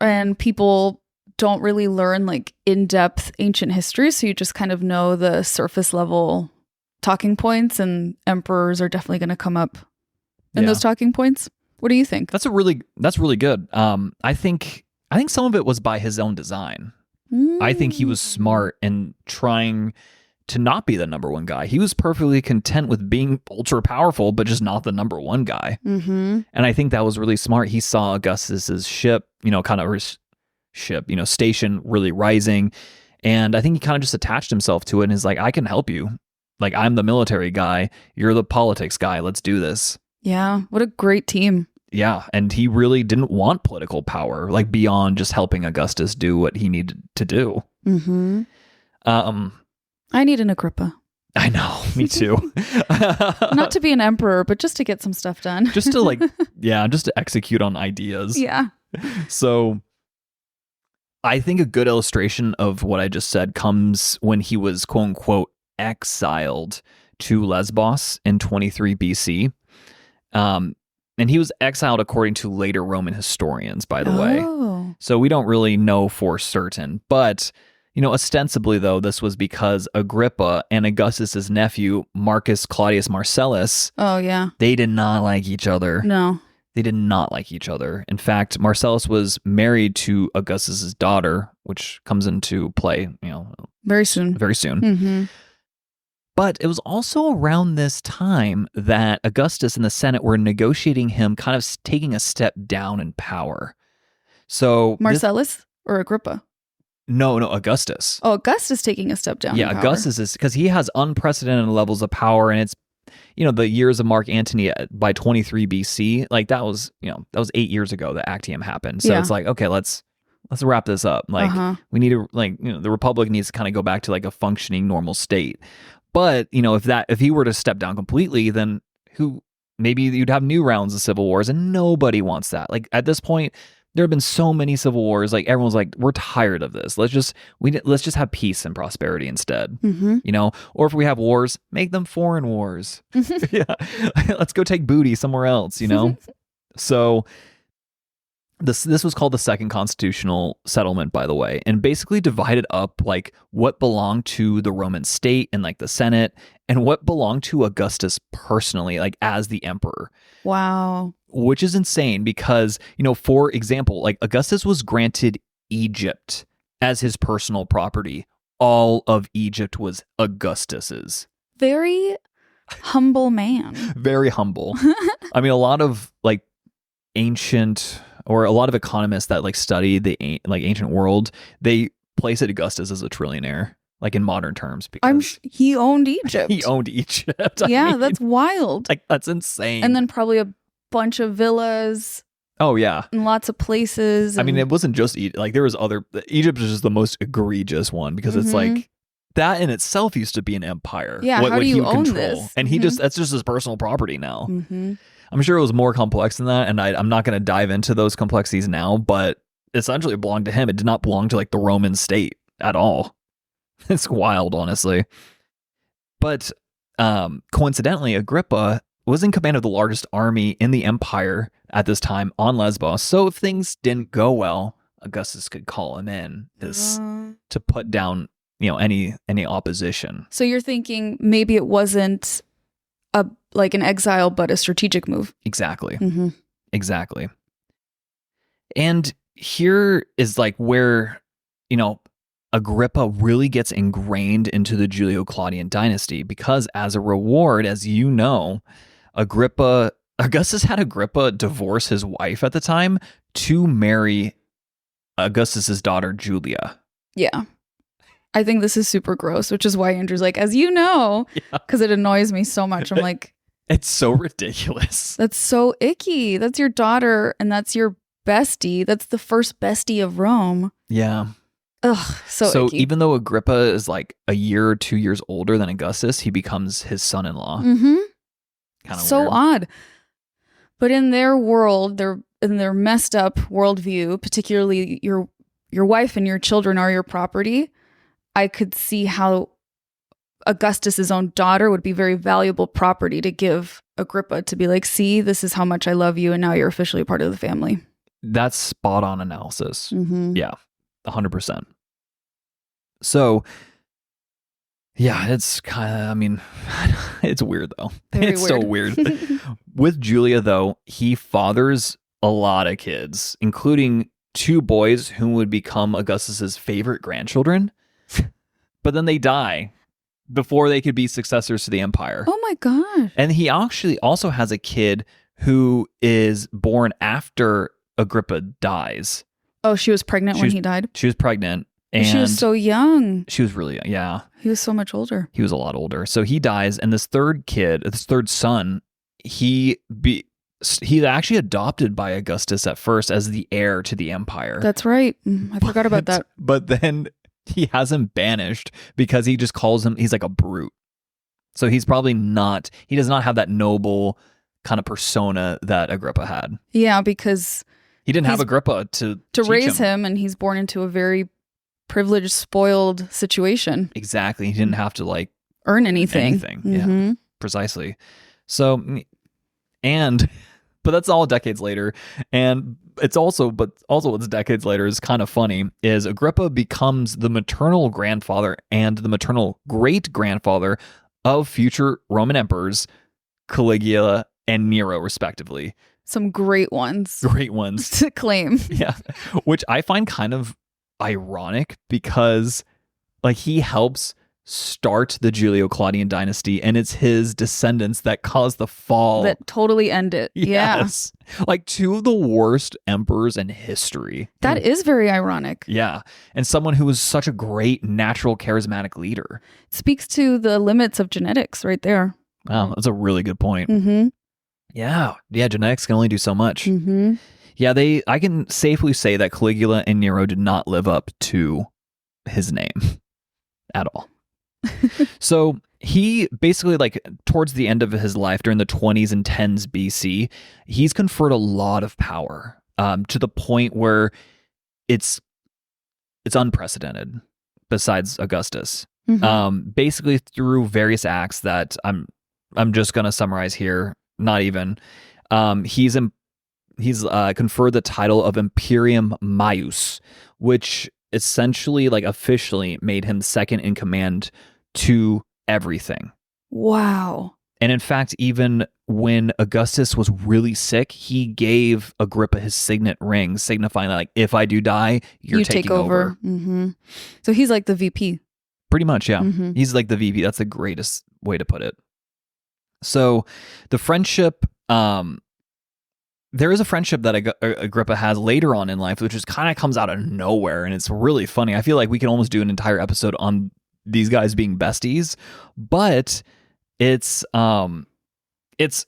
and people don't really learn like in-depth ancient history, so you just kind of know the surface level talking points, and emperors are definitely going to come up in those talking points. What do you think? That's really good. I think some of it was by his own design. I think he was smart in trying to not be the number one guy. He was perfectly content with being ultra powerful, but just not the number one guy. Mm-hmm. And I think that was really smart. He saw Augustus's ship, station really rising. And I think he kind of just attached himself to it and is like, I can help you. Like, I'm the military guy. You're the politics guy. Let's do this. Yeah. What a great team. Yeah. And he really didn't want political power, like beyond just helping Augustus do what he needed to do. Mm-hmm. I need an Agrippa. I know. Me too. Not to be an emperor, but just to get some stuff done. just to execute on ideas. Yeah. So I think a good illustration of what I just said comes when he was, quote unquote, exiled to Lesbos in 23 BC. And he was exiled according to later Roman historians, by the way. So we don't really know for certain. But, ostensibly, though, this was because Agrippa and Augustus's nephew, Marcus Claudius Marcellus, they did not like each other. No. They did not like each other. In fact, Marcellus was married to Augustus's daughter, which comes into play, very soon. Very soon. Mm-hmm. But it was also around this time that Augustus and the Senate were negotiating him kind of taking a step down in power. So Marcellus or Agrippa? No, Augustus. Oh, Augustus taking a step down. Yeah, in power. Augustus is because he has unprecedented levels of power, and it's the years of Mark Antony by 23 BC. Like that was 8 years ago that Actium happened. So it's like, okay, let's wrap this up. Like we need to the Republic needs to kind of go back to like a functioning normal state. But, if he were to step down completely, then maybe you'd have new rounds of civil wars, and nobody wants that. Like at this point, there have been so many civil wars, like everyone's like, we're tired of this. Let's just have peace and prosperity instead. Mm-hmm. Or if we have wars, make them foreign wars. Yeah. Let's go take booty somewhere else, So This was called the Second Constitutional Settlement, by the way, and basically divided up like what belonged to the Roman state and like the Senate and what belonged to Augustus personally, like as the emperor. Wow. Which is insane because, for example, like Augustus was granted Egypt as his personal property. All of Egypt was Augustus's. Very humble man. Very humble. I mean, a lot of like ancient or a lot of economists that like study the ancient world, they place it Augustus as a trillionaire, like in modern terms. Because he owned Egypt. He owned Egypt. Yeah, that's wild. Like that's insane. And then probably a bunch of villas. Oh yeah, and lots of places. I mean, it wasn't just Egypt. Like there was other. Egypt is just the most egregious one because it's like that in itself used to be an empire. Yeah, how do you own this? And that's just his personal property now. I'm sure it was more complex than that, and I'm not going to dive into those complexities now. But essentially, it belonged to him. It did not belong to like the Roman state at all. It's wild, honestly. But coincidentally, Agrippa was in command of the largest army in the empire at this time on Lesbos. So if things didn't go well, Augustus could call him in to put down, any opposition. So you're thinking maybe it wasn't like an exile, but a strategic move. Exactly. Exactly. And here is like where, Agrippa really gets ingrained into the Julio-Claudian dynasty because as a reward, as you know, Augustus had Agrippa divorce his wife at the time to marry Augustus's daughter, Julia. Yeah. I think this is super gross, which is why Andrew's like, as you know, because it annoys me so much. I'm like, it's so ridiculous. That's so icky. That's your daughter and that's your bestie. That's the first bestie of Rome. Yeah. Ugh, so icky. Even though Agrippa is like a year or 2 years older than Augustus, he becomes his son-in-law. Mm-hmm. Kind of so weird. Odd. But in their world, in their messed up worldview, particularly your wife and your children are your property, I could see how Augustus's own daughter would be very valuable property to give Agrippa to be like, see, this is how much I love you, and now you're officially a part of the family. That's spot on analysis. Mm-hmm. Yeah, 100%. So, yeah, it's kind of, I mean, it's weird though. Very so weird. With Julia though, he fathers a lot of kids, including 2 boys who would become Augustus's favorite grandchildren. But then they die before they could be successors to the empire. Oh my gosh. And he actually also has a kid who is born after Agrippa dies. Oh, she was pregnant when he died? She was pregnant. And she was so young. She was really young, yeah. He was so much older. He was a lot older. So he dies, and this third son, he's actually adopted by Augustus at first as the heir to the empire. That's right. I forgot about that. But then he has him banished because he just calls him, he's like a brute. So he's probably not, he does not have that noble kind of persona that Agrippa had. Yeah, because he didn't have Agrippa to raise him, and he's born into a very privileged, spoiled situation. Exactly. He didn't have to like earn anything. Mm-hmm. Yeah, precisely. So, but that's all decades later. And it's also what's decades later is kind of funny is Agrippa becomes the maternal grandfather and the maternal great grandfather of future Roman emperors, Caligula and Nero, respectively. Some great ones. Great ones. To claim. Yeah. Which I find kind of ironic because like he helps start the Julio-Claudian dynasty and it's his descendants that caused the fall. That totally end it. Yes. Yeah. Like 2 of the worst emperors in history. That is very ironic. Yeah. And someone who was such a great natural charismatic leader. It speaks to the limits of genetics right there. Wow. That's a really good point. Mm-hmm. Yeah. Yeah. Genetics can only do so much. Mm-hmm. Yeah. I can safely say that Caligula and Nero did not live up to his name at all. So he basically like towards the end of his life during the 20s and 10s BC, he's conferred a lot of power to the point where it's unprecedented besides Augustus. Mm-hmm. Basically through various acts that I'm just going to summarize here. Not even. he's conferred the title of Imperium Maius, which essentially, like, officially made him second in command to everything. Wow. And in fact, even when Augustus was really sick, he gave Agrippa his signet ring, signifying that, like, if I do die, you taking take over. Mm-hmm. So he's like the VP. Pretty much, yeah. Mm-hmm. He's like the VP. That's the greatest way to put it. So the friendship, there is a friendship that Agrippa has later on in life, which just kind of comes out of nowhere. And it's really funny. I feel like we could almost do an entire episode on these guys being besties, but it's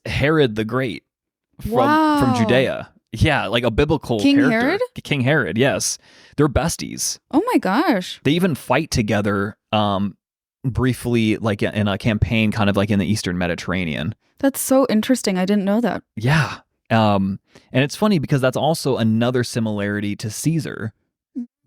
Herod the Great from Judea. Yeah, like a biblical King character. Herod? King Herod, yes. They're besties. Oh my gosh. They even fight together briefly, like in a campaign kind of like in the Eastern Mediterranean. That's so interesting. I didn't know that. Yeah. And it's funny because that's also another similarity to Caesar.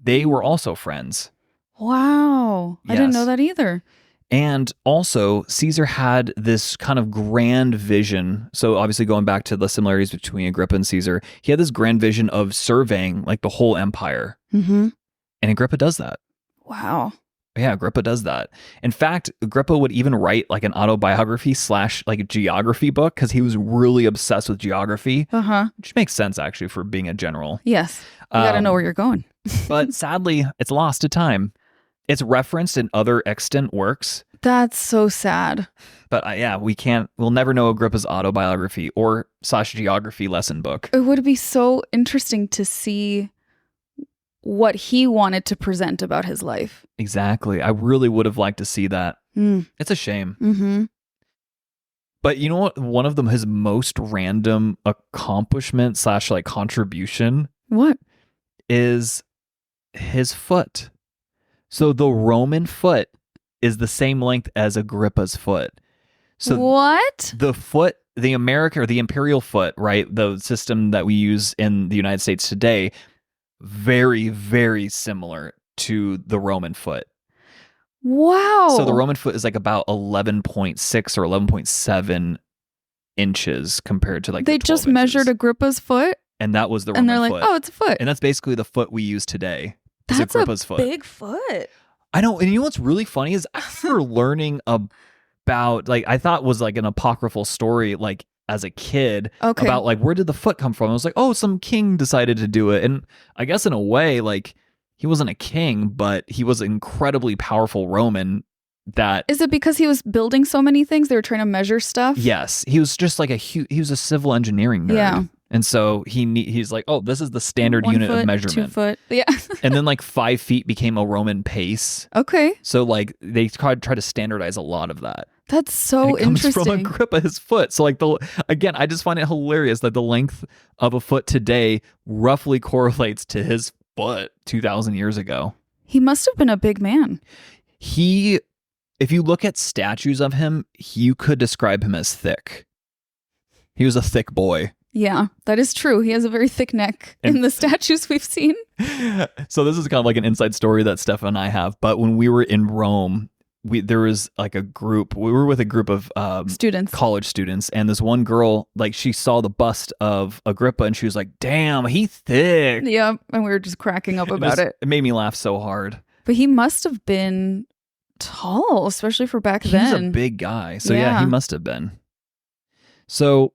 They were also friends. Wow. I didn't know that either. And also, Caesar had this kind of grand vision. So obviously going back to the similarities between Agrippa and Caesar, he had this grand vision of surveying like the whole empire. Mm-hmm. And Agrippa does that. Wow. Yeah, Agrippa does that. In fact, Agrippa would even write like an autobiography / like a geography book because he was really obsessed with geography. Uh-huh. Which makes sense actually for being a general. Yes. You got to know where you're going. But sadly, it's lost to time. It's referenced in other extant works. That's so sad. But we'll never know Agrippa's autobiography or / geography lesson book. It would be so interesting to see what he wanted to present about his life. Exactly. I really would have liked to see that. It's a shame. Mm-hmm. But you know what? One of them, his most random accomplishment / like contribution. What? Is his foot. So the Roman foot is the same length as Agrippa's foot. So what? The foot, the imperial foot, right? The system that we use in the United States today, very, very similar to the Roman foot. Wow. So the Roman foot is like about 11.6 or 11.7 inches compared to like they the 12 just measured inches. Agrippa's foot? And that was the Roman foot. And they're like, oh, it's a foot. And that's basically the foot we use today. That's Agrippa's a foot. big foot. I know. And you know what's really funny is after learning about, like, I thought was like an apocryphal story, like as a kid, about like, where did the foot come from? I was like, oh, some king decided to do it. And I guess in a way, like, he wasn't a king, but he was an incredibly powerful Roman. That is it because he was building so many things? They were trying to measure stuff? Yes. He was just like he was a civil engineering nerd. Yeah. And so he's like, oh, this is the standard 1 unit foot, of measurement. 2 foot. Yeah. And then like 5 feet became a Roman pace. Okay. So like they try to standardize a lot of that. That's so and it comes interesting. from Agrippa, his foot. So like I just find it hilarious that the length of a foot today roughly correlates to his foot 2,000 years ago. He must have been a big man. If you look at statues of him, you could describe him as thick. He was a thick boy. Yeah, that is true. He has a very thick neck in the statues we've seen. So this is kind of like an inside story that Steph and I have. But when we were in Rome, there was like a group. We were with a group of students, college students, and this one girl, like, she saw the bust of Agrippa, and she was like, "Damn, he's thick." Yeah, and we were just cracking up about it. It made me laugh so hard. But he must have been tall, especially for back then. He's a big guy, so yeah, he must have been. So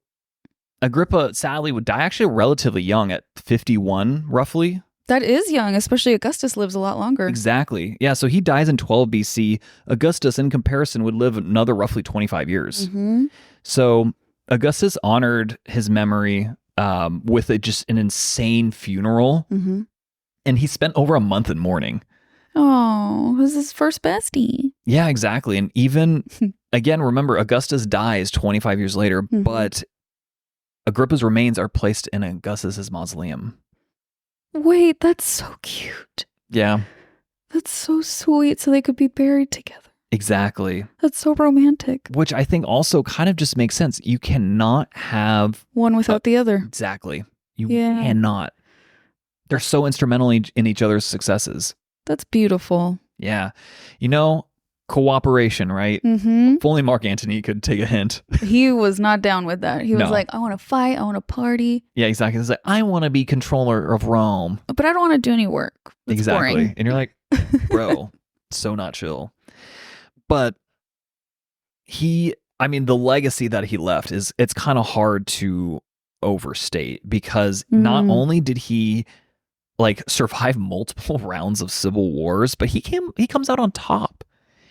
Agrippa sadly would die actually relatively young at 51, roughly. That is young, especially Augustus lives a lot longer. Exactly. Yeah, so he dies in 12 BC. Augustus, in comparison, would live another roughly 25 years. Mm-hmm. So Augustus honored his memory with just an insane funeral. Mm-hmm. And he spent over a month in mourning. Oh, it was his first bestie. Yeah, exactly. And even, again, remember, Augustus dies 25 years later, but Agrippa's remains are placed in Augustus's mausoleum. Wait, that's so cute. Yeah. That's so sweet, so they could be buried together. Exactly. That's so romantic. Which I think also kind of just makes sense. You cannot have one without the other. Exactly. You cannot. They're so instrumental in each other's successes. That's beautiful. Yeah. You know, cooperation, right? Mm-hmm. If only Mark Antony could take a hint. He was not down with that. He was No. like, I want to fight. I want to party. Yeah, exactly. It's like, I want to be controller of Rome. But I don't want to do any work. It's Exactly. boring. And you're like, bro, so not chill. But the legacy that he left it's kind of hard to overstate, because not only did he like survive multiple rounds of civil wars, but he comes out on top.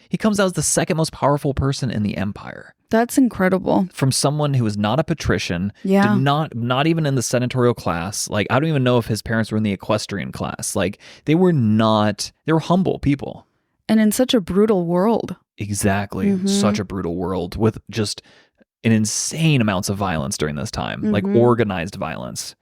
He comes out as the second most powerful person in the empire. That's incredible. From someone who was not a patrician, Yeah. did not even in the senatorial class. Like, I don't even know if his parents were in the equestrian class. Like, they were humble people. And in such a brutal world. Exactly. Such a brutal world with just an insane amounts of violence during this time, like organized violence.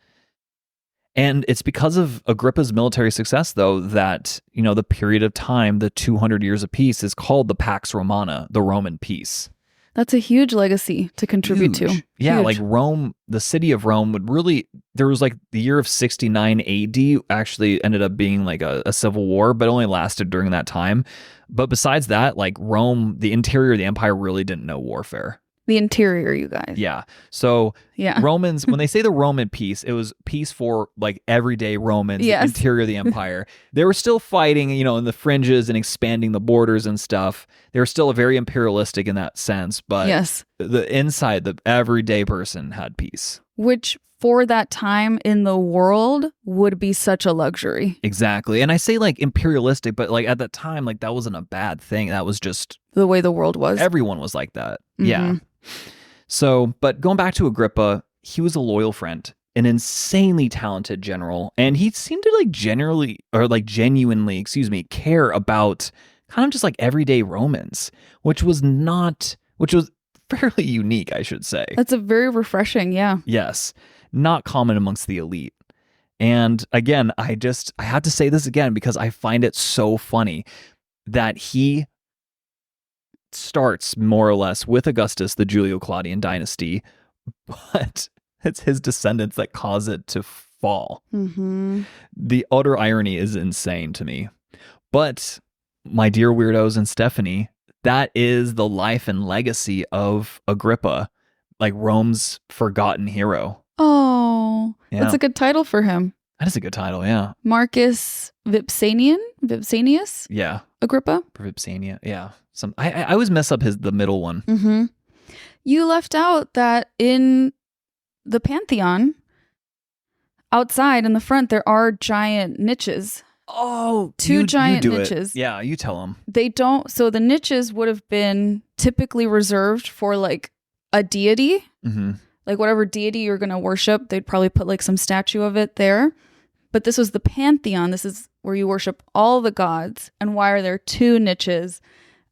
And it's because of Agrippa's military success, though, that, the period of time, the 200 years of peace, is called the Pax Romana, the Roman peace. That's a huge legacy to contribute to. Yeah, Huge. like Rome, the city of Rome there was like the year of 69 AD actually ended up being like a civil war, but only lasted during that time. But besides that, like Rome, the interior of the empire really didn't know warfare. The interior, you guys. Yeah. So Yeah. Romans, when they say the Roman peace, it was peace for like everyday Romans, Yes. the interior of the empire. They were still fighting, in the fringes and expanding the borders and stuff. They were still very imperialistic in that sense, but Yes. the inside, the everyday person had peace. Which for that time in the world would be such a luxury. Exactly. And I say like imperialistic, but like at that time, like that wasn't a bad thing. That was just The way the world was. everyone was like that. Yeah. So, but going back to Agrippa, he was a loyal friend, an insanely talented general, and he seemed to genuinely, care about kind of just like everyday Romans, which was fairly unique, I should say. That's a very refreshing, yeah. Yes. Not common amongst the elite. And again, I have to say this again because I find it so funny that he starts more or less with Augustus, the Julio-Claudian dynasty, but it's his descendants that cause it to fall. The utter irony is insane to me. But my dear weirdos and Stephanie, that is the life and legacy of Agrippa, like Rome's forgotten hero. Oh, Yeah. that's a good title for him. That is a good title, yeah. Marcus Vipsanius Yeah. Agrippa. Vipsania, yeah. I always mess up the middle one. You left out that in the Pantheon, outside in the front, there are giant niches. Oh, Two giant you do niches. It. Yeah, you tell them. They don't. So the niches would have been typically reserved for like a deity, like whatever deity you're going to worship. They'd probably put like some statue of it there. But this was the Pantheon. This is where you worship all the gods. And why are there two niches?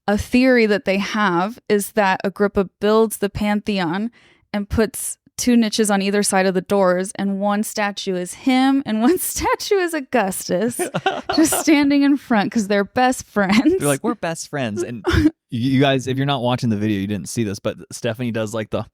A theory that they have is that Agrippa builds the Pantheon and puts two niches on either side of the doors, and one statue is him and one statue is Augustus, just standing in front because they're best friends. They're like, we're best friends. And you guys, if you're not watching the video, you didn't see this, but Stephanie does like the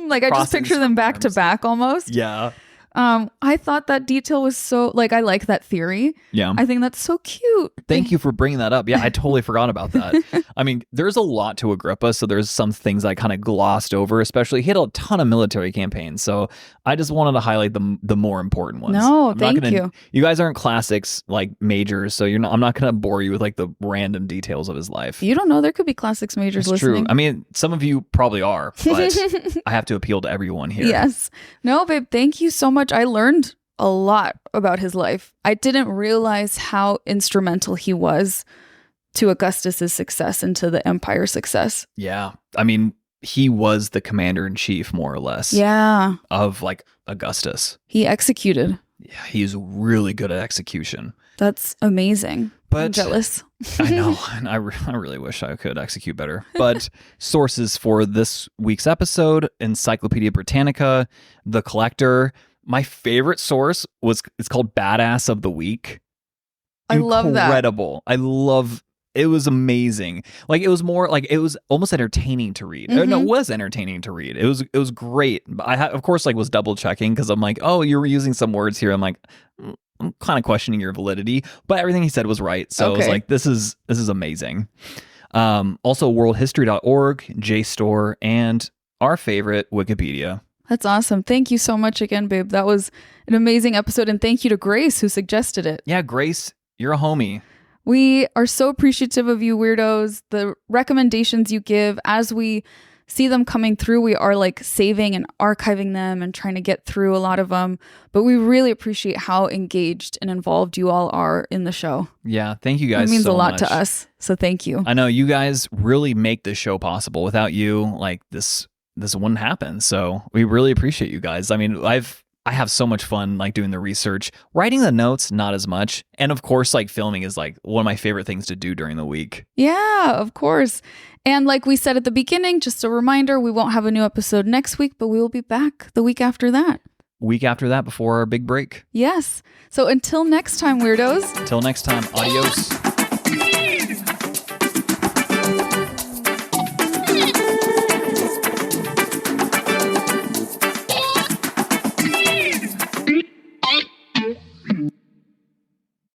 like I just picture them back to back almost. Yeah. I thought that detail was so, like, I like that theory. Yeah. I think that's so cute. Thank you for bringing that up. Yeah, I totally forgot about that. I mean, there's a lot to Agrippa, so there's some things I kind of glossed over, especially he had a ton of military campaigns, so I just wanted to highlight the more important ones. No, thank you. You guys aren't classics, like, majors, so I'm not going to bore you with, like, the random details of his life. You don't know. There could be classics majors It's listening. true. I mean, some of you probably are, but I have to appeal to everyone here. Yes. No, babe, thank you so much. I learned a lot about his life. I didn't realize how instrumental he was to Augustus's success and to the empire's success. Yeah. I mean, he was the commander-in-chief, more or less. Yeah. Of, like, Augustus. He executed. Yeah, he's really good at execution. That's amazing. But I'm jealous. I know. And I really wish I could execute better. But sources for this week's episode, Encyclopedia Britannica, The Collector. My favorite source it's called Badass of the Week. I love that. Incredible. It was amazing. Like, it was more like, it was almost entertaining to read. No, it was entertaining to read. It was great. But of course, like, was double checking because I'm like, oh, you're using some words here. I'm like, I'm kind of questioning your validity, but everything he said was right. So I was like, this is amazing. Also worldhistory.org, JSTOR, and our favorite, Wikipedia. That's awesome. Thank you so much again, babe. That was an amazing episode. And thank you to Grace who suggested it. Yeah, Grace, you're a homie. We are so appreciative of you, weirdos. The recommendations you give, as we see them coming through, we are like saving and archiving them and trying to get through a lot of them. But we really appreciate how engaged and involved you all are in the show. Yeah, thank you guys. It means so a lot much to us. So thank you. I know you guys really make this show possible. Without you, like this wouldn't happen. So we really appreciate you guys. I mean, I have so much fun like doing the research, writing the notes, not as much. And of course, like filming is like one of my favorite things to do during the week. Yeah, of course. And like we said at the beginning, just a reminder, we won't have a new episode next week, but we will be back the week after that. Week after that before our big break. Yes. So until next time, weirdos. Until next time, adios.